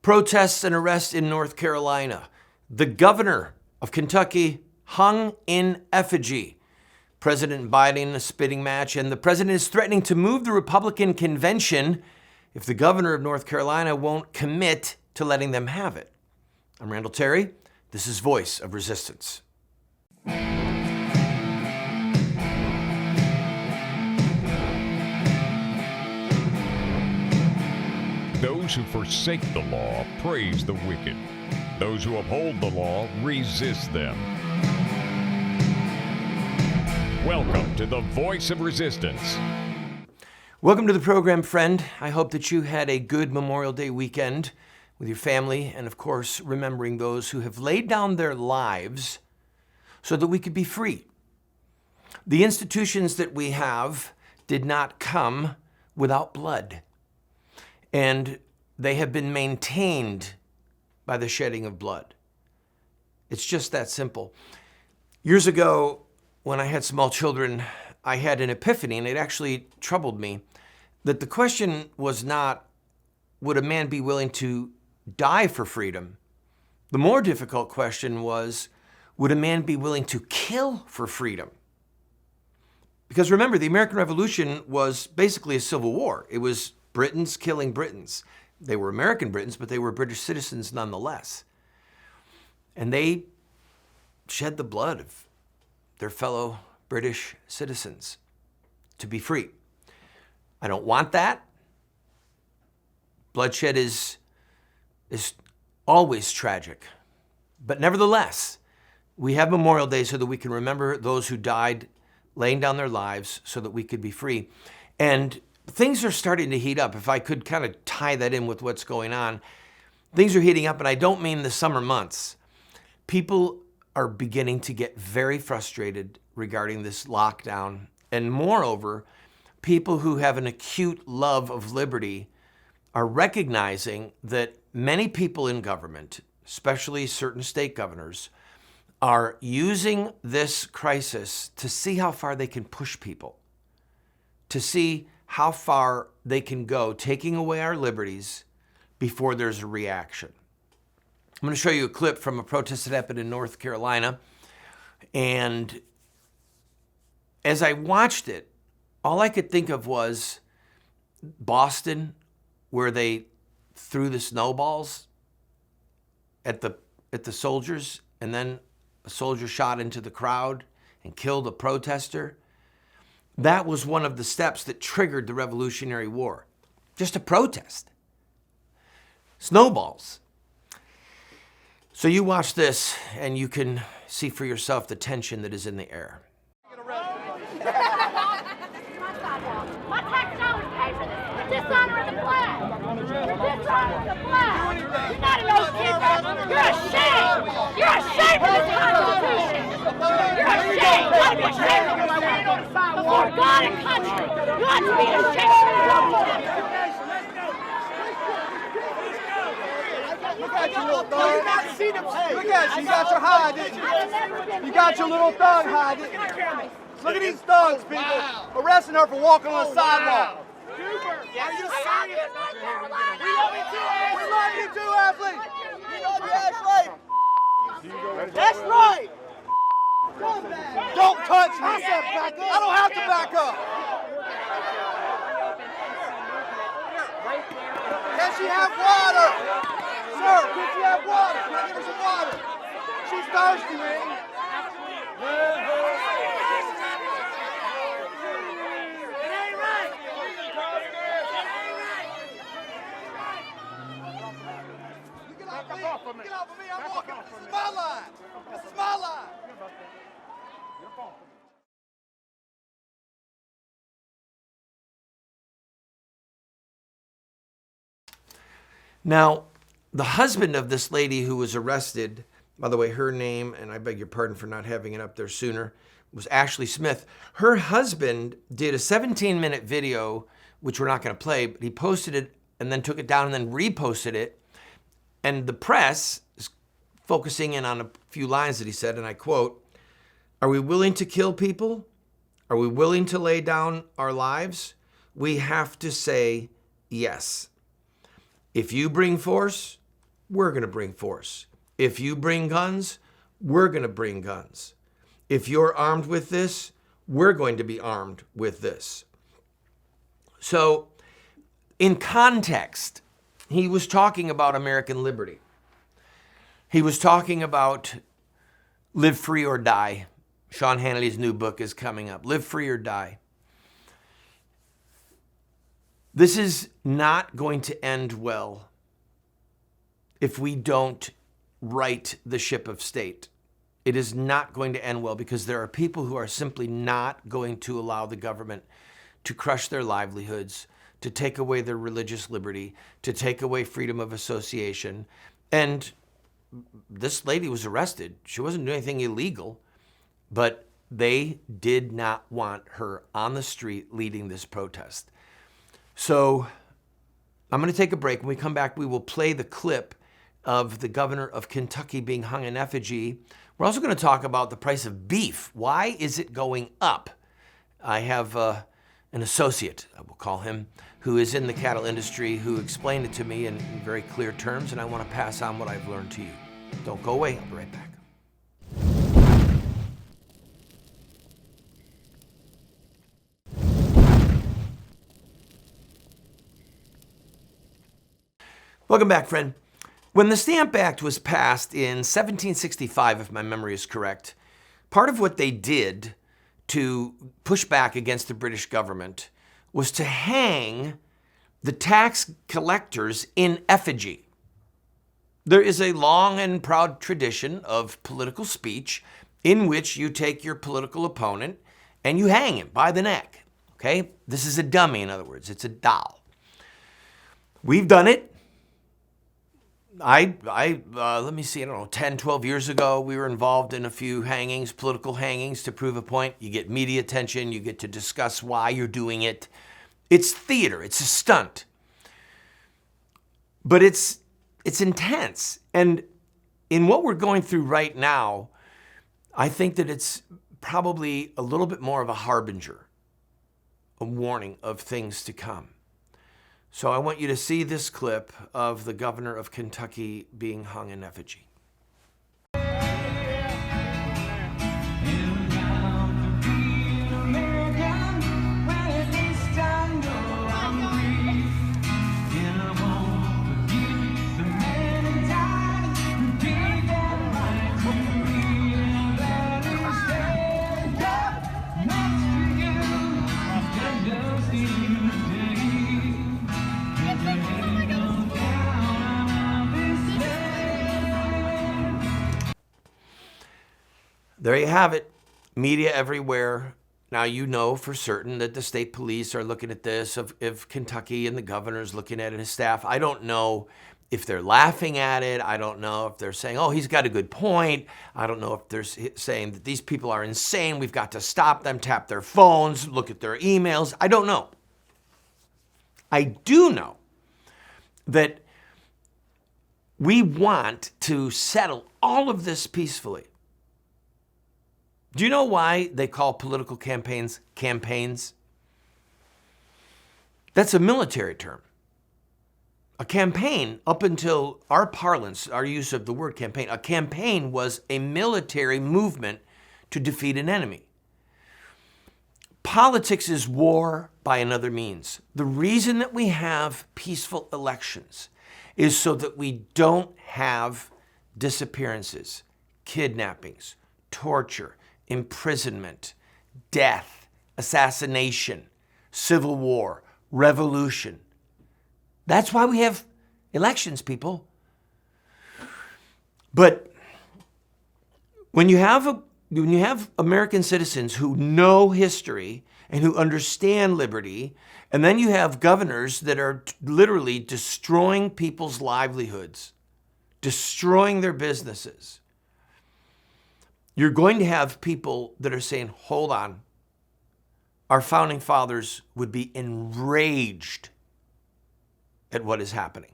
Protests and arrests in North Carolina. The governor of Kentucky hung in effigy. President Biden in a spitting match, and the president is threatening to move the Republican convention if the governor of North Carolina won't commit to letting them have it. I'm Randall Terry. This is Voice of Resistance. Those who forsake the law praise the wicked. Those who uphold the law resist them. Welcome to the Voice of Resistance. Welcome to the program, friend. I hope that you had a good Memorial Day weekend with your family, and of course, remembering those who have laid down their lives so that we could be free. The institutions that we have did not come without blood, and they have been maintained by the shedding of blood. It's just that simple. Years ago, when I had small children, I had an epiphany, and it actually troubled me, that the question was not, would a man be willing to die for freedom? The more difficult question was, would a man be willing to kill for freedom? Because remember, the American Revolution was basically a civil war. It was Britons killing Britons. They were American Britons, but they were British citizens nonetheless. And they shed the blood of their fellow British citizens to be free. I don't want that. Bloodshed is always tragic. But nevertheless, we have Memorial Day so that we can remember those who died laying down their lives so that we could be free. And things are starting to heat up. If I could kind of tie that in with what's going on, things are heating up, and I don't mean the summer months. People are beginning to get very frustrated regarding this lockdown. And moreover, people who have an acute love of liberty are recognizing that many people in government, especially certain state governors, are using this crisis to see how far they can push people, to see how far they can go, taking away our liberties before there's a reaction. I'm going to show you a clip from a protest that happened in North Carolina. And as I watched it, all I could think of was Boston, where they threw the snowballs at the soldiers, and then a soldier shot into the crowd and killed a protester. That was one of the steps that triggered the Revolutionary War. Just a protest. Snowballs. So you watch this and you can see for yourself the tension that is in the air. My tax dollars pay for this. You're dishonoring the flag. You're dishonoring the flag. You're not an old kid. You're ashamed. You're ashamed of this Constitution. You're ashamed. You ought to be ashamed of yourself. Before God and country, you ought to be ashamed of your own country. Look at you, little thug. You got to see them. Look at you. You got your high, didn't you? You got your little thug high, didn't you? Look at these thugs, people, arresting her for walking on the sidewalk. Are you serious? We love you too, Ashley. We love you, Ashley. That's right. Don't touch me. I don't have to back up. Can she have water? Sir, can she have water? Can I give her some water? She's thirsty, man. Get off of me. I'm walking. This is my line. This is my line. Now, the husband of this lady who was arrested, by the way, her name, and I beg your pardon for not having it up there sooner, was Ashley Smith. Her husband did a 17-minute video, which we're not going to play, but he posted it and then took it down and then reposted it. And the press is focusing in on a few lines that he said, and I quote, "Are we willing to kill people? Are we willing to lay down our lives? We have to say yes. If you bring force, we're going to bring force. If you bring guns, we're going to bring guns. If you're armed with this, we're going to be armed with this. So, in context, he was talking about American liberty. He was talking about live free or die. Sean Hannity's new book is coming up. Live free or die. This is not going to end well if we don't right the ship of state. It is not going to end well because there are people who are simply not going to allow the government to crush their livelihoods, to take away their religious liberty, to take away freedom of association. And this lady was arrested. She wasn't doing anything illegal, but they did not want her on the street leading this protest. So I'm going to take a break. When we come back, we will play the clip of the governor of Kentucky being hung in effigy. We're also going to talk about the price of beef. Why is it going up? I have an associate, I will call him, who is in the cattle industry, who explained it to me in very clear terms, and I want to pass on what I've learned to you. Don't go away. I'll be right back. Welcome back, friend. When the Stamp Act was passed in 1765, if my memory is correct, part of what they did to push back against the British government was to hang the tax collectors in effigy. There is a long and proud tradition of political speech in which you take your political opponent and you hang him by the neck. Okay? This is a dummy, in other words. It's a doll. We've done it. Let me see, I don't know, 10, 12 years ago, we were involved in a few hangings, political hangings to prove a point. You get media attention, you get to discuss why you're doing it. It's theater, it's a stunt. But it's intense. And in what we're going through right now, I think that it's probably a little bit more of a harbinger, a warning of things to come. So I want you to see this clip of the governor of Kentucky being hung in effigy. There you have it. Media everywhere. Now you know for certain that the state police are looking at this, of Kentucky, and the governor's looking at it, his staff. I don't know if they're laughing at it. I don't know if they're saying, oh, he's got a good point. I don't know if they're saying that these people are insane. We've got to stop them, tap their phones, look at their emails. I don't know. I do know that we want to settle all of this peacefully. Do you know why they call political campaigns campaigns? That's a military term. A campaign, up until our parlance, our use of the word campaign, a campaign was a military movement to defeat an enemy. Politics is war by another means. The reason that we have peaceful elections is so that we don't have disappearances, kidnappings, torture, imprisonment, death, assassination, civil war, revolution. That's why we have elections, people. But when you have American citizens who know history and who understand liberty, and then you have governors that are literally destroying people's livelihoods, destroying their businesses, you're going to have people that are saying, hold on, our founding fathers would be enraged at what is happening.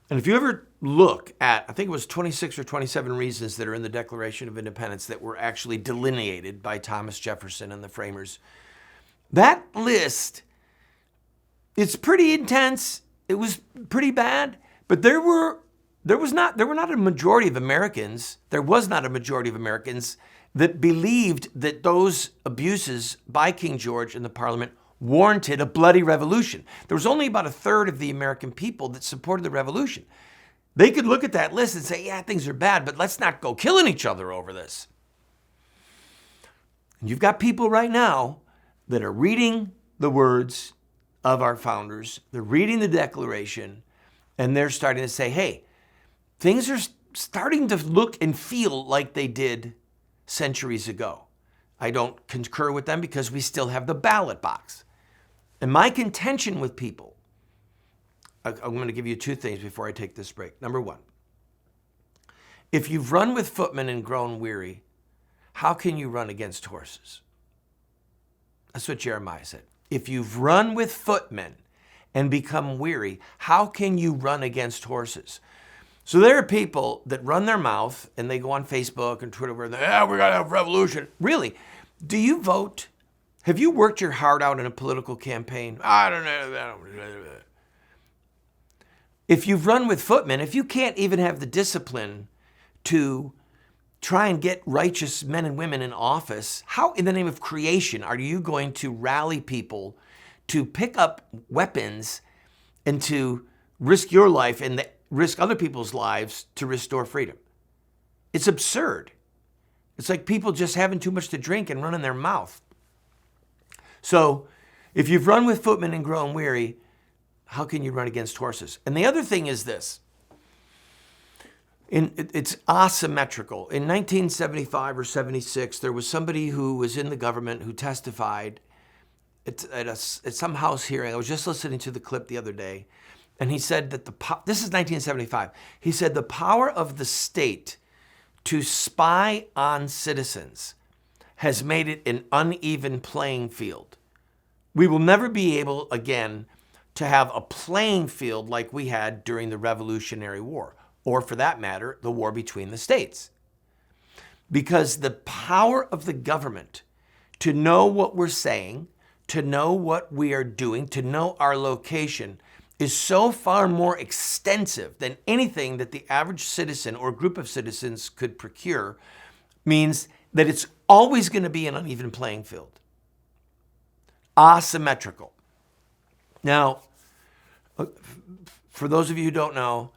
And if you ever look at, I think it was 26 or 27 reasons that are in the Declaration of Independence that were actually delineated by Thomas Jefferson and the framers, that list, it's pretty intense. It was pretty bad, But there were not a majority of Americans. There was not a majority of Americans that believed that those abuses by King George in the Parliament warranted a bloody revolution. There was only about a third of the American people that supported the revolution. They could look at that list and say, yeah, things are bad, but let's not go killing each other over this. And you've got people right now that are reading the words of our founders, they're reading the Declaration, and they're starting to say, hey, things are starting to look and feel like they did centuries ago. I don't concur with them because we still have the ballot box. And my contention with people, I'm going to give you two things before I take this break. Number one, if you've run with footmen and grown weary, how can you run against horses? That's what Jeremiah said. If you've run with footmen and become weary, how can you run against horses? So there are people that run their mouth and they go on Facebook and Twitter and yeah, we got to have revolution. Really? Do you vote? Have you worked your heart out in a political campaign? I don't know. If you've run with footmen, if you can't even have the discipline to try and get righteous men and women in office, how in the name of creation are you going to rally people to pick up weapons and to risk your life and risk other people's lives to restore freedom? It's absurd. It's like people just having too much to drink and running their mouth. So if you've run with footmen and grown weary, how can you run against horses? And the other thing is this. It's asymmetrical. In 1975 or 76, there was somebody who was in the government who testified at some House hearing. I was just listening to the clip the other day, and he said that this is 1975. He said the power of the state to spy on citizens has made it an uneven playing field. We will never be able again to have a playing field like we had during the Revolutionary War, or for that matter, the war between the states. Because the power of the government to know what we're saying, to know what we are doing, to know our location is so far more extensive than anything that the average citizen or group of citizens could procure, means that it's always going to be an uneven playing field. Asymmetrical. Now, for those of you who don't know,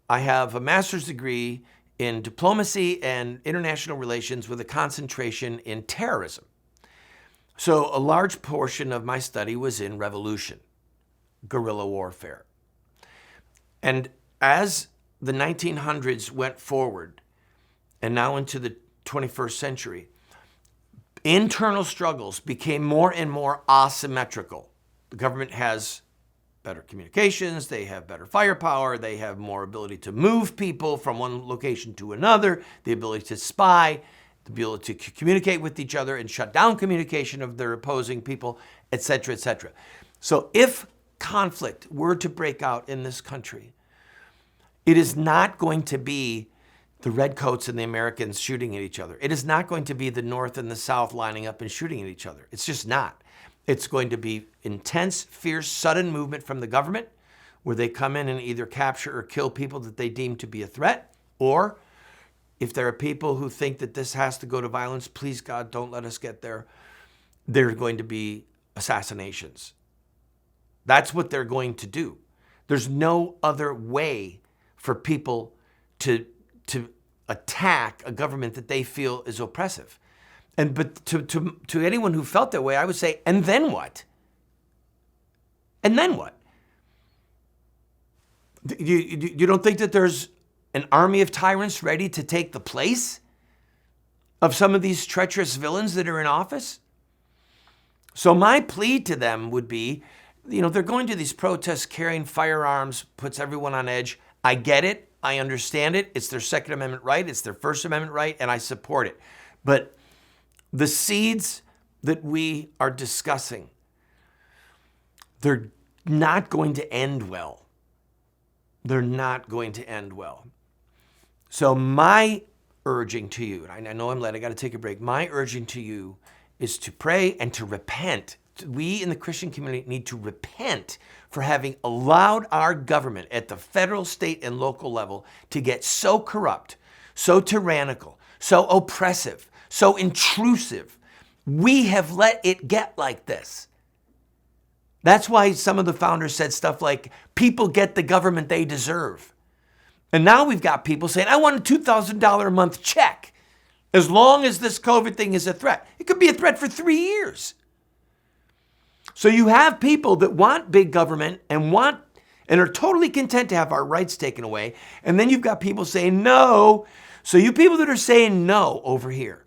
I have a master's degree in diplomacy and international relations with a concentration in terrorism. So a large portion of my study was in revolution, guerrilla warfare. And as the 1900s went forward and now into the 21st century, internal struggles became more and more asymmetrical. The government has better communications, they have better firepower, they have more ability to move people from one location to another, the ability to spy, the ability to communicate with each other and shut down communication of their opposing people, etc., etc. So if conflict were to break out in this country, it is not going to be the redcoats and the Americans shooting at each other. It is not going to be the North and the South lining up and shooting at each other. It's just not. It's going to be intense, fierce, sudden movement from the government where they come in and either capture or kill people that they deem to be a threat, or if there are people who think that this has to go to violence, please God, don't let us get there, there are going to be assassinations. That's what they're going to do. There's no other way for people to attack a government that they feel is oppressive. But to anyone who felt that way, I would say, and then what? And then what? You don't think that there's an army of tyrants ready to take the place of some of these treacherous villains that are in office? So my plea to them would be, they're going to these protests carrying firearms, puts everyone on edge. I get it. I understand it. It's their Second Amendment right. It's their First Amendment right, and I support it. But the seeds that we are discussing, they're not going to end well. They're not going to end well. So my urging to you, and I know I'm late, I got to take a break. My urging to you is to pray and to repent we in the Christian community need to repent for having allowed our government at the federal, state, and local level to get so corrupt, so tyrannical, so oppressive, so intrusive. We have let it get like this. That's why some of the founders said stuff like, people get the government they deserve. And now we've got people saying, I want a $2,000 a month check as long as this COVID thing is a threat. It could be a threat for 3 years. So you have people that want big government and are totally content to have our rights taken away. And then you've got people saying no. So you people that are saying no over here,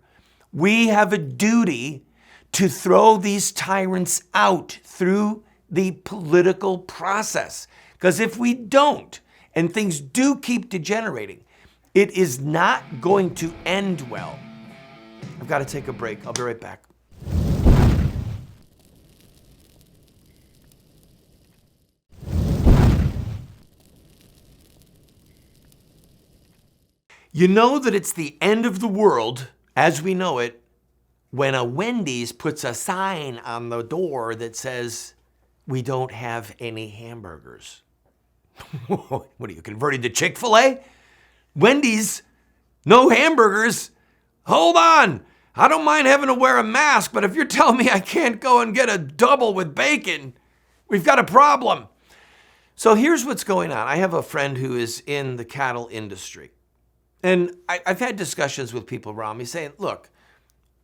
we have a duty to throw these tyrants out through the political process. Because if we don't, and things do keep degenerating, it is not going to end well. I've got to take a break. I'll be right back. You know that it's the end of the world as we know it when a Wendy's puts a sign on the door that says, we don't have any hamburgers. What are you, converted to Chick-fil-A? Wendy's, no hamburgers? Hold on. I don't mind having to wear a mask, but if you're telling me I can't go and get a double with bacon, we've got a problem. So here's what's going on. I have a friend who is in the cattle industry. And I've had discussions with people around me saying, look,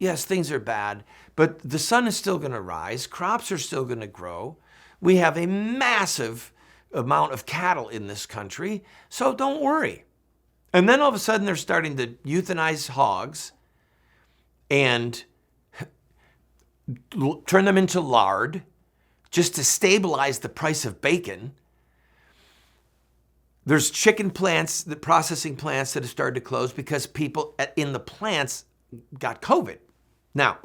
yes, things are bad, but the sun is still going to rise. Crops are still going to grow. We have a massive amount of cattle in this country, so don't worry. And then all of a sudden they're starting to euthanize hogs and turn them into lard just to stabilize the price of bacon. There's chicken plants, the processing plants that have started to close because people in the plants got COVID. Now,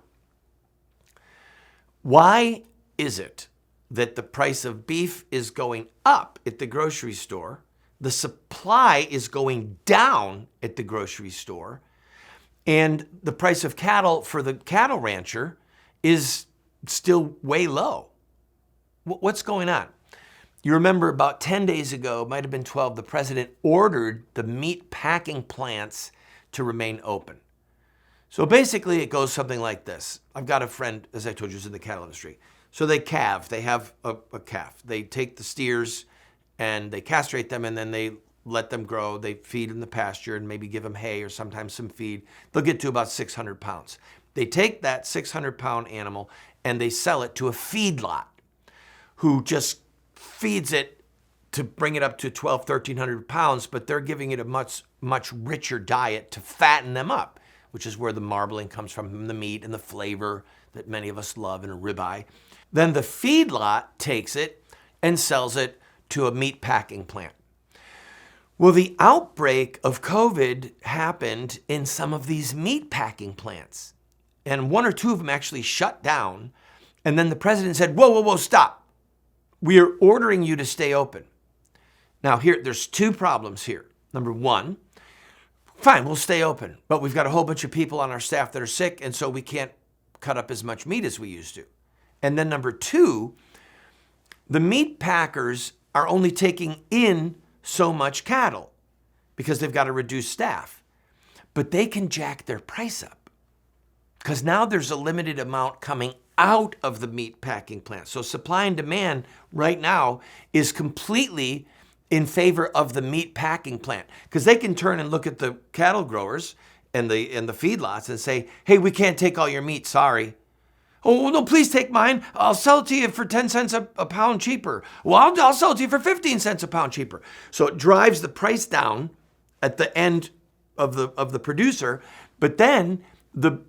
why is it that the price of beef is going up at the grocery store, the supply is going down at the grocery store, and the price of cattle for the cattle rancher is still way low? What's going on? You remember about 10 days ago, might have been 12, the president ordered the meat packing plants to remain open. So basically it goes something like this. I've got a friend, as I told you, who's in the cattle industry. So they calve, they have a calf. They take the steers and they castrate them and then they let them grow. They feed in the pasture and maybe give them hay or sometimes some feed. They'll get to about 600 pounds. They take that 600-pound animal and they sell it to a feedlot who just feeds it to bring it up to 1,200, 1,300 pounds, but they're giving it a much, much richer diet to fatten them up, which is where the marbling comes from the meat and the flavor that many of us love in a ribeye. Then the feedlot takes it and sells it to a meat packing plant. Well, the outbreak of COVID happened in some of these meat packing plants. And one or two of them actually shut down. And then the president said, whoa, stop. We are ordering you to stay open. Now there's two problems here. Number one, fine, we'll stay open, but we've got a whole bunch of people on our staff that are sick, and so we can't cut up as much meat as we used to. And then number two, the meat packers are only taking in so much cattle because they've got to reduce staff. But they can jack their price up because now there's a limited amount coming out of the meat packing plant. So supply and demand right now is completely in favor of the meat packing plant because they can turn and look at the cattle growers and the feedlots and say, hey, we can't take all your meat, sorry. Oh, no, please take mine. I'll sell it to you for 10 cents a pound cheaper. Well, I'll sell it to you for 15 cents a pound cheaper. So it drives the price down at the end of the producer, but then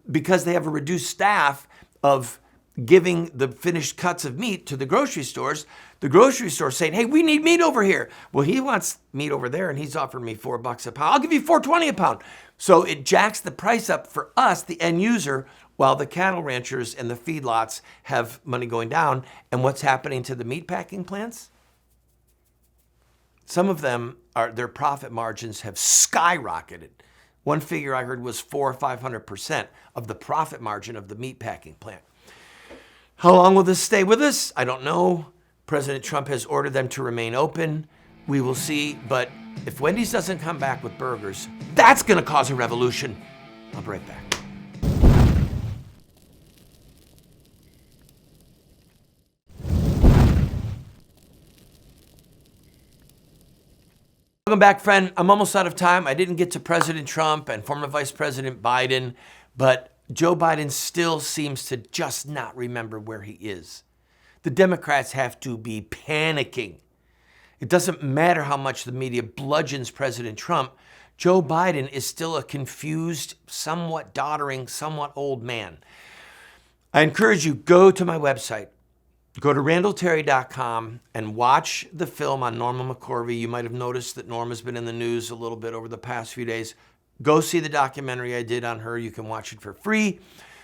because they have a reduced staff of giving the finished cuts of meat to the grocery stores, the grocery store saying, hey, we need meat over here. Well, he wants meat over there and he's offering me $4 a pound. I'll give you $4.20 a pound. So it jacks the price up for us, the end user, while the cattle ranchers and the feedlots have money going down. And what's happening to the meat packing plants? Some of them, their profit margins have skyrocketed. One figure I heard was 400% or 500% of the profit margin of the meat packing plant. How long will this stay with us? I don't know. President Trump has ordered them to remain open. We will see. But if Wendy's doesn't come back with burgers, that's going to cause a revolution. I'll be right back. Welcome back, friend. I'm almost out of time. I didn't get to President Trump and former Vice President Biden, but Joe Biden still seems to just not remember where he is. The Democrats have to be panicking. It doesn't matter how much the media bludgeons President Trump. Joe Biden is still a confused, somewhat doddering, somewhat old man. I encourage you, go to my website. Go to randallterry.com and watch the film on Norma McCorvey. You might have noticed that Norma's been in the news a little bit over the past few days. Go see the documentary I did on her. You can watch it for free.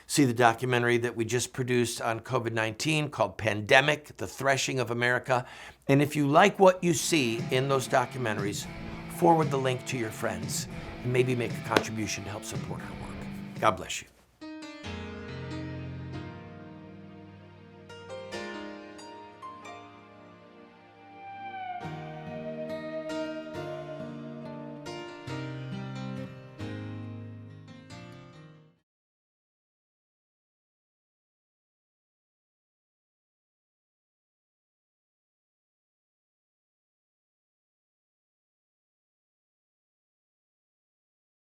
See the documentary that we just produced on COVID-19 called Pandemic, The Threshing of America. And if you like what you see in those documentaries, forward the link to your friends and maybe make a contribution to help support our work. God bless you.